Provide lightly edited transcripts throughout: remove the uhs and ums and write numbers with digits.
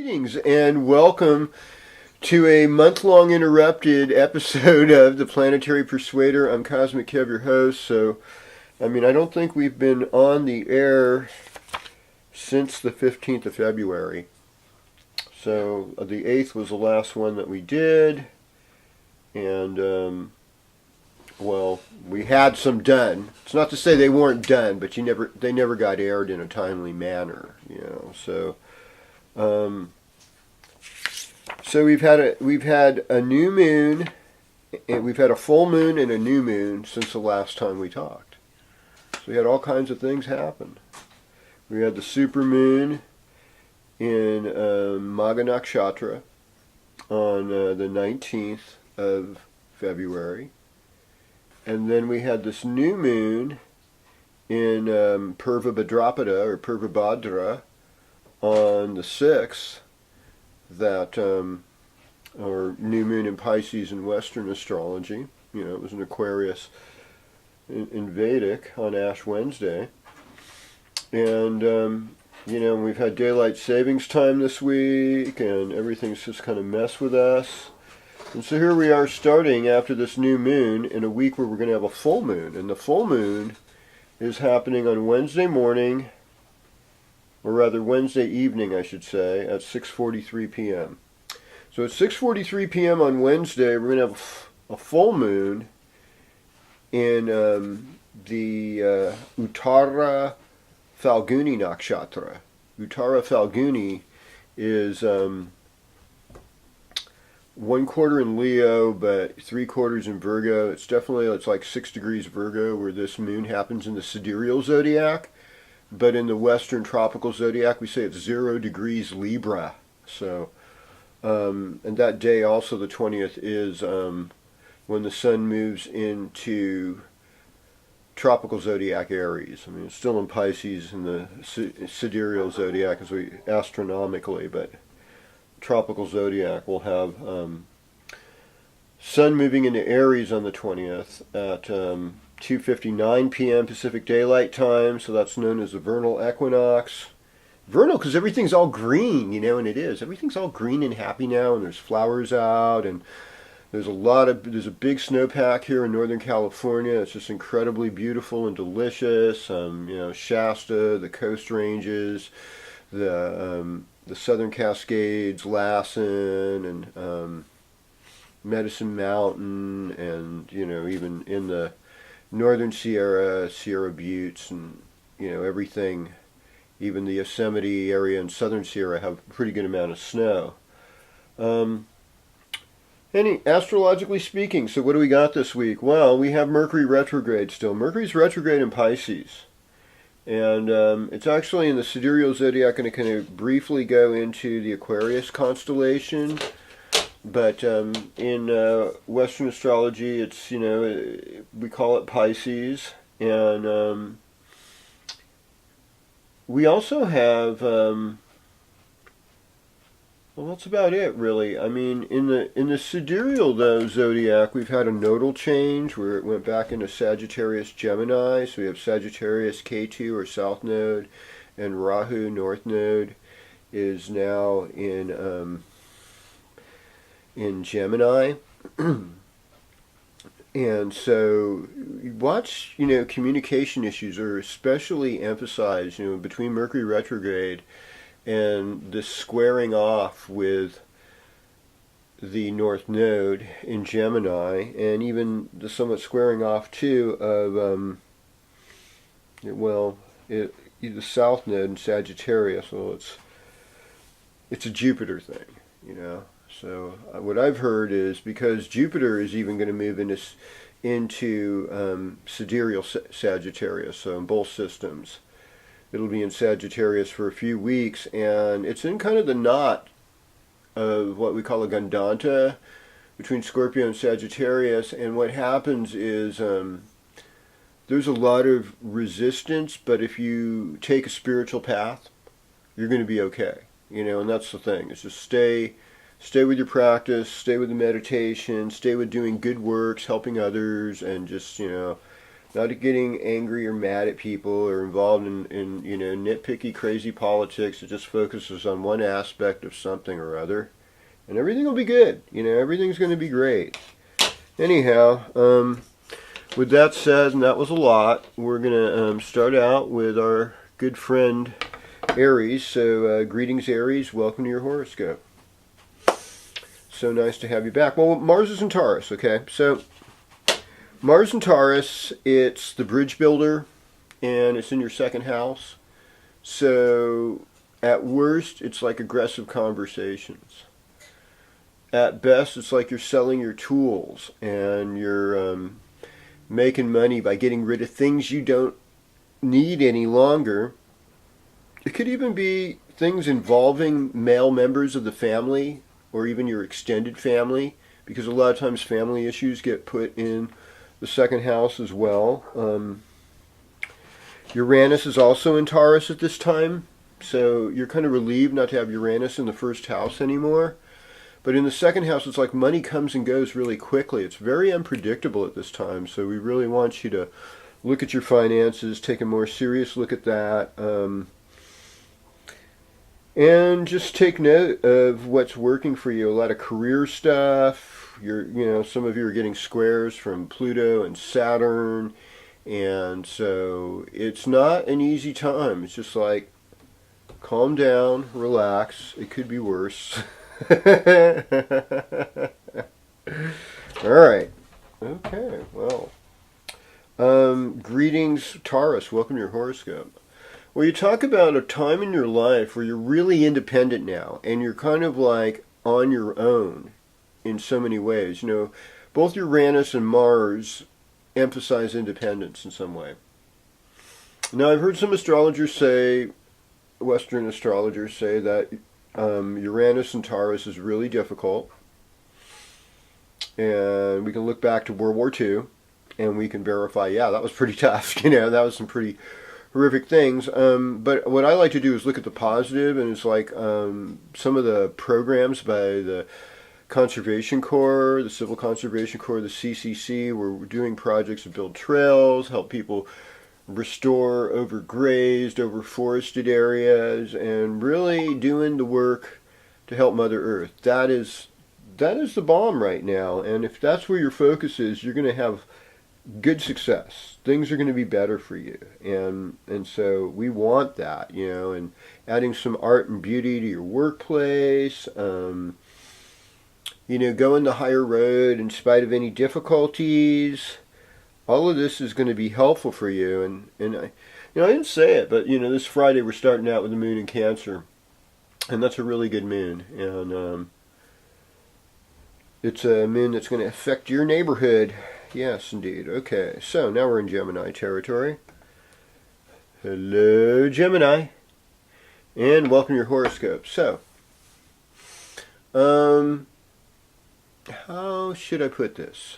Greetings and welcome to a month-long interrupted episode of the Planetary Persuader. I'm Cosmic Kev, your host. I don't think we've been on the air since the 15th of February. So the 8th was the last one that we did. And, we had some done. It's not to say they weren't done, but they never got aired in a timely manner, So we've had a new moon, and we've had a full moon and a new moon since the last time we talked. So we had all kinds of things happen. We had the super moon in Magha Nakshatra on the 19th of February. And then we had this new moon in Purva Bhadrapada, or Purva Bhadra, on the 6th, that, or new moon in Pisces in Western astrology. It was an Aquarius in Vedic on Ash Wednesday. And, we've had daylight savings time this week, and everything's just kind of messed with us. And so here we are starting after this new moon in a week where we're going to have a full moon. And the full moon is happening on Wednesday morning, or rather Wednesday evening, I should say, at 6:43 p.m. So at 6:43 p.m. on Wednesday, we're going to have a full moon in the Uttara Falguni Nakshatra. Uttara Falguni is 1/4 in Leo, but 3/4 in Virgo. It's like 6 degrees Virgo, where this moon happens in the sidereal zodiac. But in the Western tropical zodiac, we say it's 0 degrees Libra. So, and that day also, the 20th, is when the sun moves into tropical zodiac Aries. It's still in Pisces in the sidereal zodiac astronomically, but tropical zodiac will have sun moving into Aries on the 20th at 2:59 p.m. Pacific Daylight Time, so that's known as the vernal equinox. Vernal because everything's all green, and it is. Everything's all green and happy now, and there's flowers out, and there's a big snowpack here in Northern California. It's just incredibly beautiful and delicious. Shasta, the Coast Ranges, the Southern Cascades, Lassen, and Medicine Mountain, and even in the Northern Sierra Buttes, and everything, even the Yosemite area and Southern Sierra have a pretty good amount of snow. Astrologically speaking, so what do we got this week? Well, we have Mercury retrograde still. Mercury's retrograde in Pisces. And it's actually in the sidereal zodiac, going to kind of briefly go into the Aquarius constellation. But in Western astrology, it's, we call it Pisces. And we also have, that's about it, really. In the sidereal, though, zodiac, we've had a nodal change where it went back into Sagittarius Gemini. So we have Sagittarius K2, or South Node, and Rahu, North Node, is now in Gemini. And so watch, communication issues are especially emphasized, between Mercury retrograde and the squaring off with the North Node in Gemini, and even the somewhat squaring off too of the South Node in Sagittarius. Well, it's a Jupiter thing, So what I've heard is because Jupiter is even going to move into sidereal Sagittarius, so in both systems. It'll be in Sagittarius for a few weeks, and it's in kind of the knot of what we call a Gandanta between Scorpio and Sagittarius. And what happens is there's a lot of resistance, but if you take a spiritual path, you're going to be okay. And that's the thing. It's just stay with your practice, stay with the meditation, stay with doing good works, helping others, and just, not getting angry or mad at people or involved in nitpicky, crazy politics. It just focuses on one aspect of something or other, and everything will be good. Everything's going to be great. Anyhow, with that said, and that was a lot, we're going to start out with our good friend Aries. So, greetings, Aries. Welcome to your horoscope. So nice to have you back. Well, Mars is in Taurus, okay? So, Mars in Taurus, it's the bridge builder, and it's in your second house. So, at worst, it's like aggressive conversations. At best, it's like you're selling your tools, and you're making money by getting rid of things you don't need any longer. It could even be things involving male members of the family, or even your extended family, because a lot of times family issues get put in the second house as well. Uranus is also in Taurus at this time, so you're kind of relieved not to have Uranus in the first house anymore. But in the second house, it's like money comes and goes really quickly. It's very unpredictable at this time, so we really want you to look at your finances, take a more serious look at that, and just take note of what's working for you. A lot of career stuff. Some of you are getting squares from Pluto and Saturn, and so it's not an easy time. It's just like, calm down, relax. It could be worse. All right. Okay. Well, greetings, Taurus. Welcome to your horoscope. Well, you talk about a time in your life where you're really independent now, and you're kind of like on your own in so many ways. Both Uranus and Mars emphasize independence in some way. Now, I've heard some astrologers say, Western astrologers say, that Uranus and Taurus is really difficult. And we can look back to World War II, and we can verify, yeah, that was pretty tough. That was some pretty horrific things. But what I like to do is look at the positive, and it's like some of the programs by the Conservation Corps, the Civil Conservation Corps, the CCC, where we're doing projects to build trails, help people restore overgrazed, overforested areas, and really doing the work to help Mother Earth. That is the bomb right now, and if that's where your focus is, you're going to have good success. Things are going to be better for you, and so we want that, and adding some art and beauty to your workplace, going the higher road in spite of any difficulties. All of this is going to be helpful for you, and I didn't say it, but this Friday we're starting out with the moon in Cancer, and that's a really good moon, and it's a moon that's going to affect your neighborhood. Yes, indeed. Okay, so now we're in Gemini territory. Hello, Gemini, and welcome to your horoscope. So, how should I put this?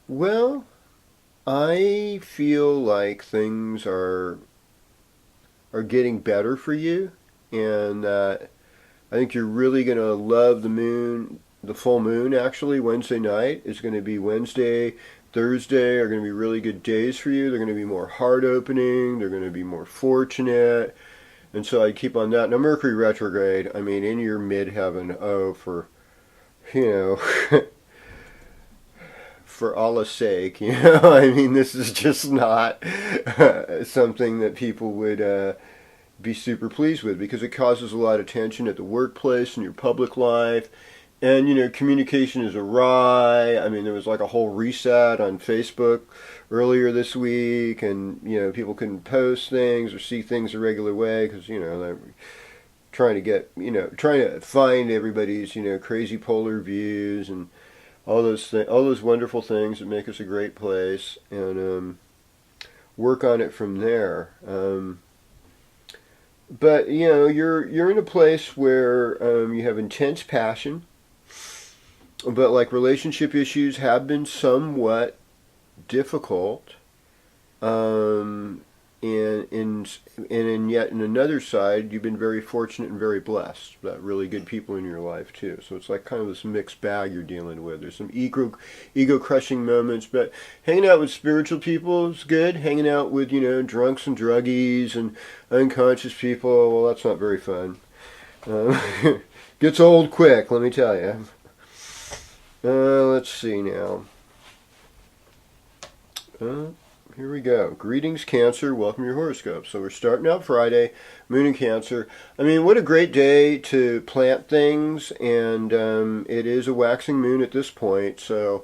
Well, I feel like things are getting better for you, and I think you're really going to love the moon, the full moon actually, Wednesday night. It's going to be Wednesday, Thursday are going to be really good days for you. They're going to be more heart opening, they're going to be more fortunate, and so I keep on that. Now, Mercury retrograde, in your midheaven, for for Allah's sake, this is just not something that people would be super pleased with, because it causes a lot of tension at the workplace and your public life, and communication is awry. There was like a whole reset on Facebook earlier this week, and people couldn't post things or see things a regular way because they're trying to find everybody's crazy polar views and all those wonderful things that make us a great place, and work on it from there. But you're in a place where you have intense passion, but like relationship issues have been somewhat difficult. and yet in another side, you've been very fortunate and very blessed. Got really good people in your life too. So it's like kind of this mixed bag you're dealing with. There's some ego crushing moments, but hanging out with spiritual people is good. Hanging out with drunks and druggies and unconscious people, well, that's not very fun. Uh, gets old quick, let me tell you. Let's see now. Here we go. Greetings, Cancer. Welcome to your horoscope. So we're starting out Friday, Moon in Cancer. I mean, what a great day to plant things, and it is a waxing moon at this point. So,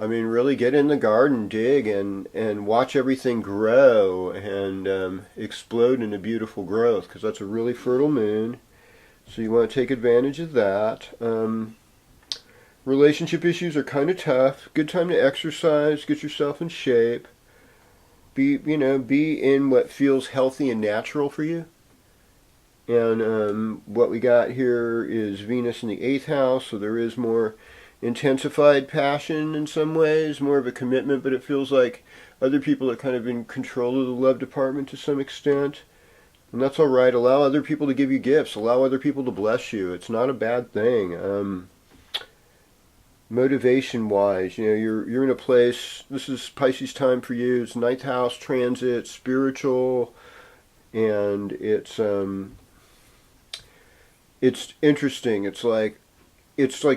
I mean, really get in the garden, dig, and watch everything grow and explode into beautiful growth, because that's a really fertile moon. So you want to take advantage of that. Relationship issues are kind of tough. Good time to exercise, get yourself in shape. Be in what feels healthy and natural for you. And what we got here is Venus in the 8th house, so there is more intensified passion in some ways, more of a commitment, but it feels like other people are kind of in control of the love department to some extent. And that's all right. Allow other people to give you gifts. Allow other people to bless you. It's not a bad thing. Motivation wise, you're in a place. This is Pisces time for you. It's 9th house transit, spiritual, and it's interesting. It's like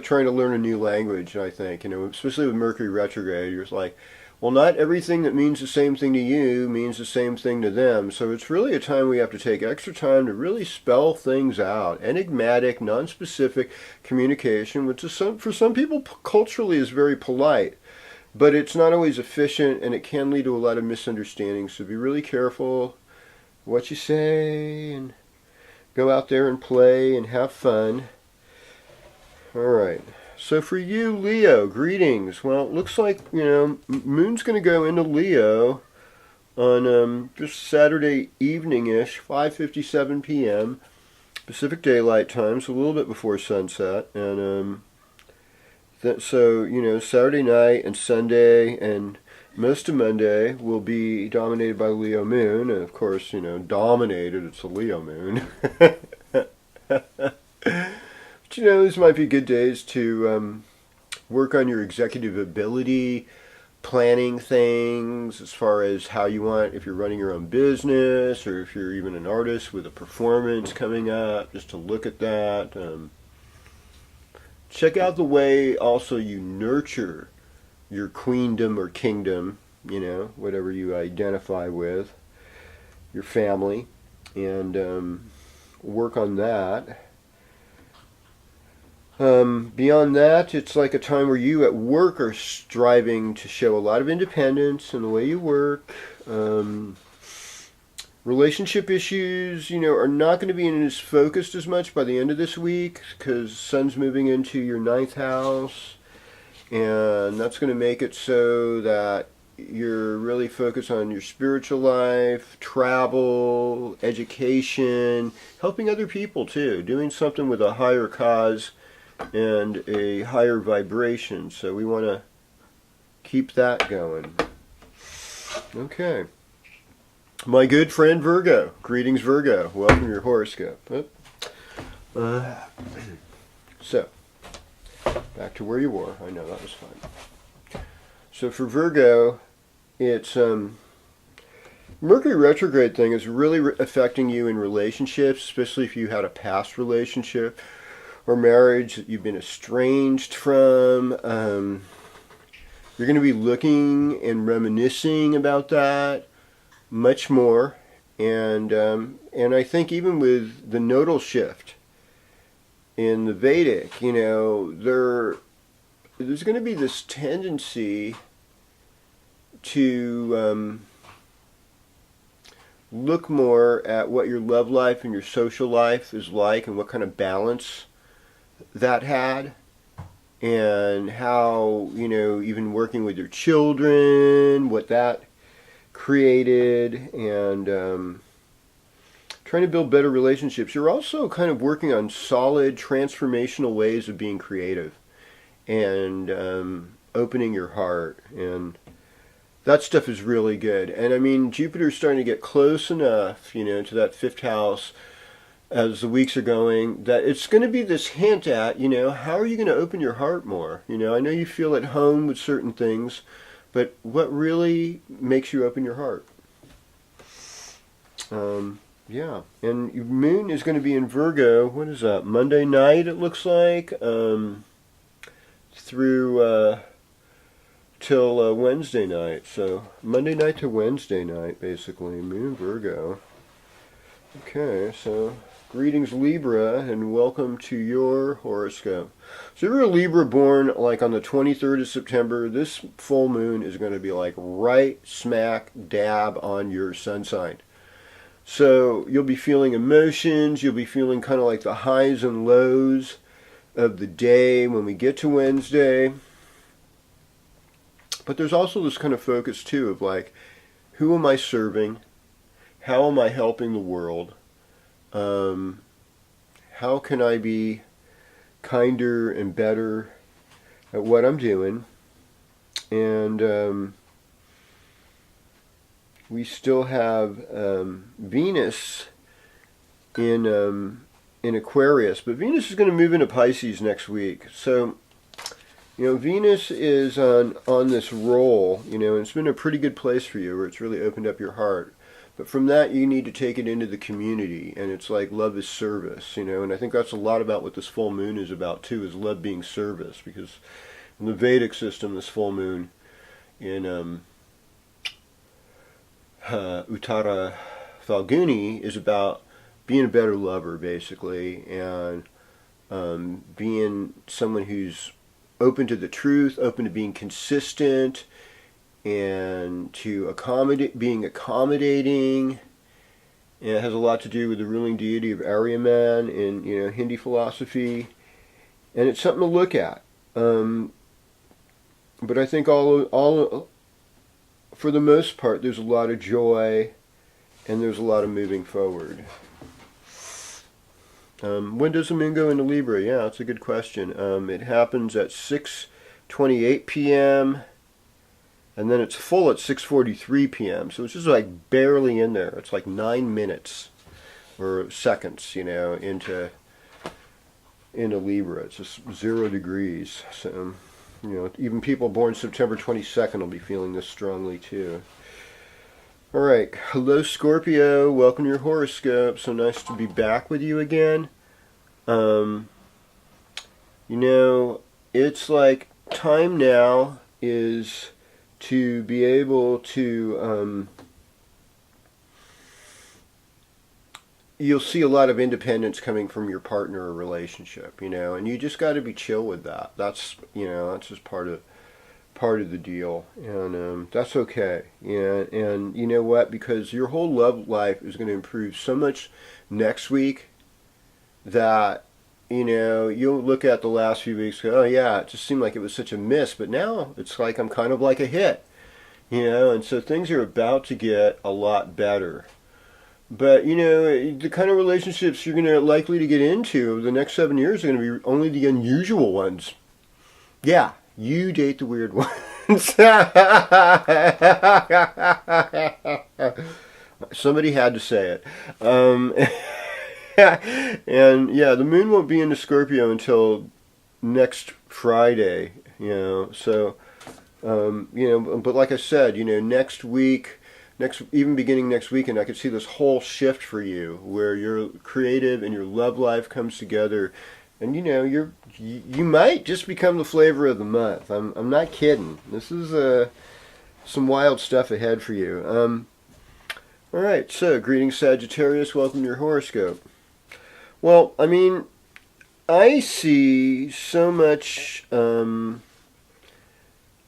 trying to learn a new language. I think especially with Mercury retrograde, you're like, well, not everything that means the same thing to you means the same thing to them. So it's really a time we have to take extra time to really spell things out. Enigmatic, non-specific communication, which is for some people culturally is very polite, but it's not always efficient, and it can lead to a lot of misunderstandings. So be really careful what you say, and go out there and play and have fun. All right. So for you, Leo, greetings. Well, it looks like, Moon's going to go into Leo on just Saturday evening-ish, 5:57 p.m. Pacific Daylight Time, so a little bit before sunset. And so, Saturday night and Sunday and most of Monday will be dominated by Leo Moon. And, of course, dominated, it's a Leo Moon. These might be good days to work on your executive ability, planning things as far as how you want, if you're running your own business or if you're even an artist with a performance coming up, just to look at that. Check out the way also you nurture your queendom or kingdom, whatever you identify with, your family, and work on that. Beyond that, it's like a time where you at work are striving to show a lot of independence in the way you work. Relationship issues, are not going to be as focused as much by the end of this week, because Sun's moving into your 9th house, and that's going to make it so that you're really focused on your spiritual life, travel, education, helping other people too, doing something with a higher cause and a higher vibration. So we want to keep that going. Okay. My good friend Virgo. Greetings, Virgo. Welcome to your horoscope. So, back to where you were. I know, that was fun. So for Virgo, it's Mercury retrograde thing is really affecting you in relationships, especially if you had a past relationship or marriage that you've been estranged from. You're going to be looking and reminiscing about that much more, and I think even with the nodal shift in the Vedic, there's going to be this tendency to look more at what your love life and your social life is like, and what kind of balance that had, and how, even working with your children, what that created, and trying to build better relationships. You're also kind of working on solid transformational ways of being creative and opening your heart and that stuff is really good. And I mean, Jupiter's starting to get close enough, to that fifth house as the weeks are going, that it's going to be this hint at, how are you going to open your heart more? I know you feel at home with certain things, but what really makes you open your heart? Yeah, and Moon is going to be in Virgo. What is that? Monday night, it looks like, through till Wednesday night. So Monday night to Wednesday night, basically. Moon Virgo. Okay, so greetings Libra, and welcome to your horoscope. So if you're a Libra born like on the 23rd of September, this full moon is going to be like right smack dab on your sun sign. So you'll be feeling emotions, you'll be feeling kind of like the highs and lows of the day when we get to Wednesday. But there's also this kind of focus too of like, who am I serving? How am I helping the world? How can I be kinder and better at what I'm doing? And we still have Venus in Aquarius, but Venus is going to move into Pisces next week. So, Venus is on this roll, and it's been a pretty good place for you where it's really opened up your heart. But from that, you need to take it into the community, and it's like love is service, and I think that's a lot about what this full moon is about too, is love being service, because in the Vedic system, this full moon in Uttara Falguni is about being a better lover, basically, and being someone who's open to the truth, open to being consistent, and to being accommodating. And it has a lot to do with the ruling deity of Aryaman in Hindi philosophy, and it's something to look at. But I think all for the most part, there's a lot of joy, and there's a lot of moving forward. When does the moon go into Libra? Yeah, that's a good question. It happens at 6:28 p.m. and then it's full at 6:43 p.m. So it's just like barely in there. It's like 9 minutes or seconds, into Libra. It's just 0 degrees. So, even people born September 22nd will be feeling this strongly too. All right, hello Scorpio. Welcome to your horoscope. So nice to be back with you again. It's like time now is to be able to, you'll see a lot of independence coming from your partner or relationship, and you just got to be chill with that. That's just part of the deal, and that's okay. And you know what? Because your whole love life is going to improve so much next week that you'll look at the last few weeks and go, oh yeah, it just seemed like it was such a miss, but now it's like I'm kind of like a hit, and so things are about to get a lot better. But the kind of relationships you're going to likely to get into over the next 7 years are going to be only the unusual ones. Yeah, you date the weird ones. Somebody had to say it. And yeah, the moon won't be into Scorpio until next Friday, so, but like I said, next week, even beginning next weekend, I could see this whole shift for you where your creative and your love life comes together, and you might just become the flavor of the month. I'm not kidding. This is some wild stuff ahead for you. All right, so greetings Sagittarius. Welcome to your horoscope. Well, I mean, I see so much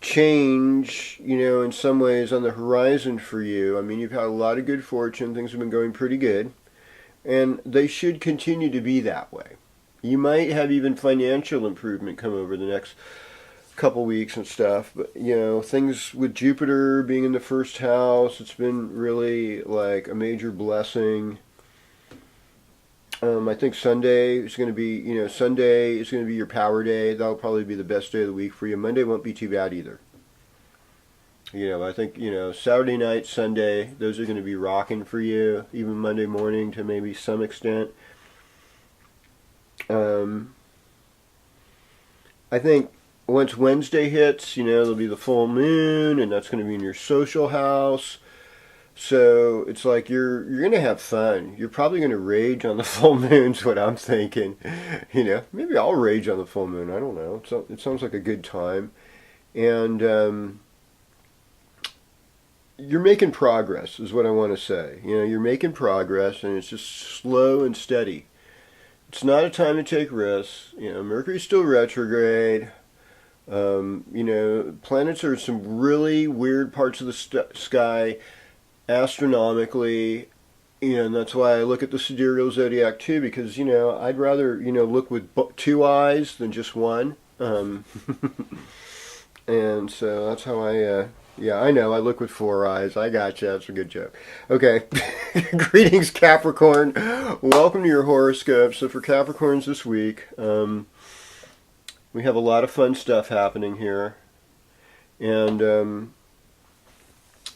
change, in some ways on the horizon for you. I mean, you've had a lot of good fortune. Things have been going pretty good, and they should continue to be that way. You might have even financial improvement come over the next couple weeks and stuff, but things with Jupiter being in the first house, it's been really like a major blessing. I think Sunday is going to be, Sunday is going to be your power day. That'll probably be the best day of the week for you. Monday won't be too bad either. I think, Saturday night, Sunday, those are going to be rocking for you, even Monday morning to maybe some extent. Um, I think once Wednesday hits, there'll be the full moon, and that's going to be in your social house. So it's like you're gonna have fun. You're probably gonna rage on the full moon's what I'm thinking. Maybe I'll rage on the full moon. I don't know. So it sounds like a good time, and you're making progress, is what I want to say. You're making progress, and it's just slow and steady. It's not a time to take risks. Mercury's still retrograde. Planets are in some really weird parts of the sky astronomically, and that's why I look at the sidereal zodiac too, because I'd rather look with two eyes than just one. And so that's how yeah, I know, I look with four eyes. I gotcha. That's a good joke. Okay. Greetings, Capricorn. Welcome to your horoscope. So for Capricorns this week, we have a lot of fun stuff happening here, and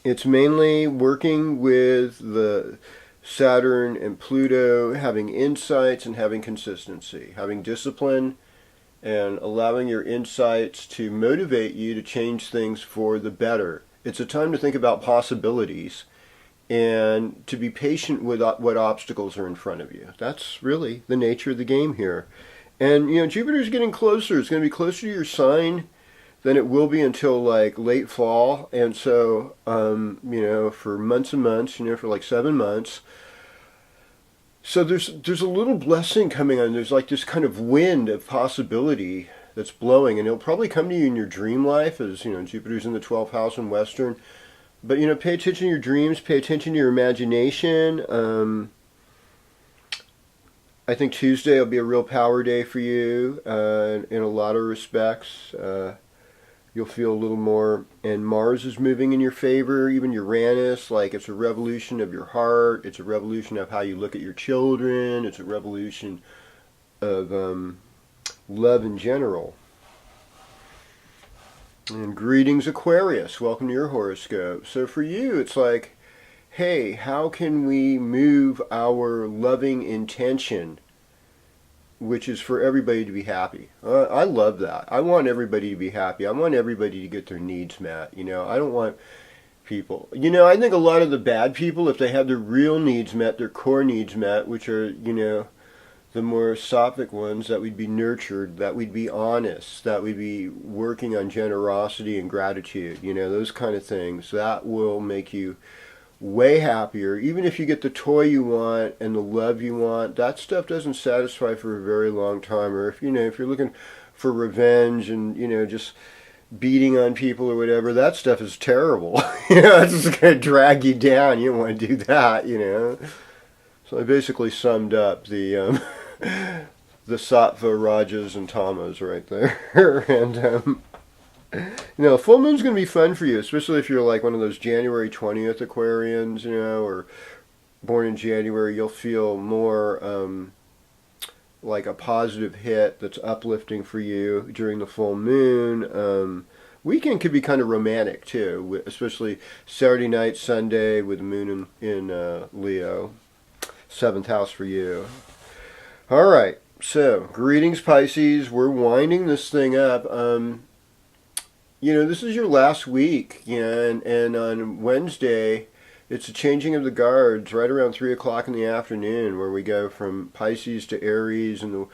it's mainly working with the Saturn and Pluto, having insights and having consistency, having discipline, and allowing your insights to motivate you to change things for the better. It's a time to think about possibilities and to be patient with what obstacles are in front of you. That's really the nature of the game here. And, Jupiter's getting closer. It's going to be closer to your sign than it will be until like late fall. And so, for months and months, for like 7 months. So there's a little blessing coming on. There's like this kind of wind of possibility that's blowing, and it'll probably come to you in your dream life, as Jupiter's in the 12th house in Western. But pay attention to your dreams, pay attention to your imagination. I think Tuesday will be a real power day for you in a lot of respects. You'll feel a little more, and Mars is moving in your favor, even Uranus. Like, it's a revolution of your heart, it's a revolution of how you look at your children, it's a revolution of love in general. And greetings, Aquarius. Welcome to your horoscope. So for you, it's like, hey, how can we move our loving intention, which is for everybody to be happy? I love that. I want everybody to be happy. I want everybody to get their needs met. I don't want people. I think a lot of the bad people, if they have their real needs met, their core needs met, which are, the more sattvic ones, that we'd be nurtured, that we'd be honest, that we'd be working on generosity and gratitude, those kind of things, that will make you way happier. Even if you get the toy you want and the love you want, that stuff doesn't satisfy for a very long time. Or if you're looking for revenge and just beating on people or whatever, that stuff is terrible. It's just going to drag you down. You don't want to do that. So I basically summed up the the sattva, rajas, and tamas right there. And full moon's going to be fun for you, especially if you're like one of those January 20th Aquarians, or born in January. You'll feel more like a positive hit that's uplifting for you during the full moon. Weekend could be kind of romantic too, especially Saturday night, Sunday with the moon in Leo, 7th house for you. All right, so greetings, Pisces. We're winding this thing up. This is your last week, and on Wednesday, it's a changing of the guards right around 3 o'clock in the afternoon, where we go from Pisces to Aries in the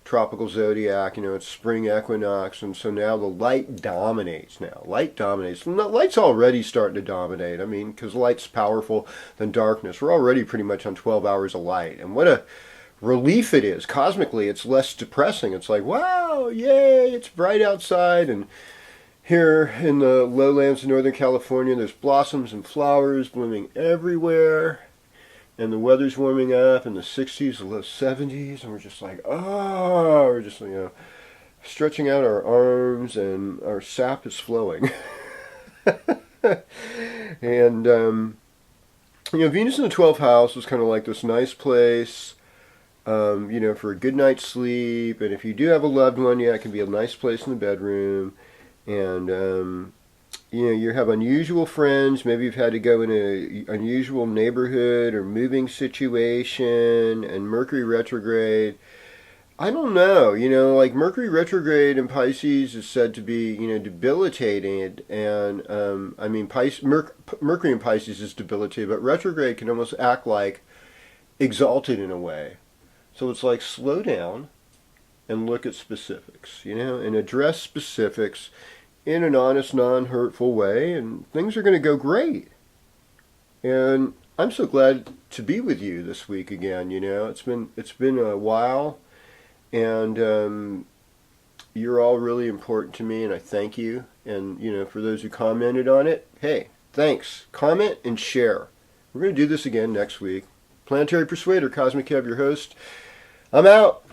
tropical zodiac. It's spring equinox, and so now the light dominates now. Light dominates. Light's already starting to dominate. I mean, because light's powerful than darkness. We're already pretty much on 12 hours of light, and what a relief it is. Cosmically, it's less depressing. It's like, wow, yay, it's bright outside, and here in the lowlands of Northern California, there's blossoms and flowers blooming everywhere, and the weather's warming up in the 60s, the low 70s, and we're just like, we're just, stretching out our arms, and our sap is flowing. And, Venus in the 12th house is kind of like this nice place, for a good night's sleep, and if you do have a loved one, it can be a nice place in the bedroom. And You have unusual friends. Maybe you've had to go in a unusual neighborhood or moving situation, and Mercury retrograde. I don't know. Like Mercury retrograde in Pisces is said to be, debilitating, and I mean, Mercury in Pisces is debilitated, but retrograde can almost act like exalted in a way. So it's like slow down and look at specifics, and address specifics in an honest, non-hurtful way, and things are going to go great. And I'm so glad to be with you this week again. It's been a while, and you're all really important to me, and I thank you. And for those who commented on it, hey, thanks. Comment and share. We're going to do this again next week. Planetary Persuader, Cosmic Kev, your host. I'm out.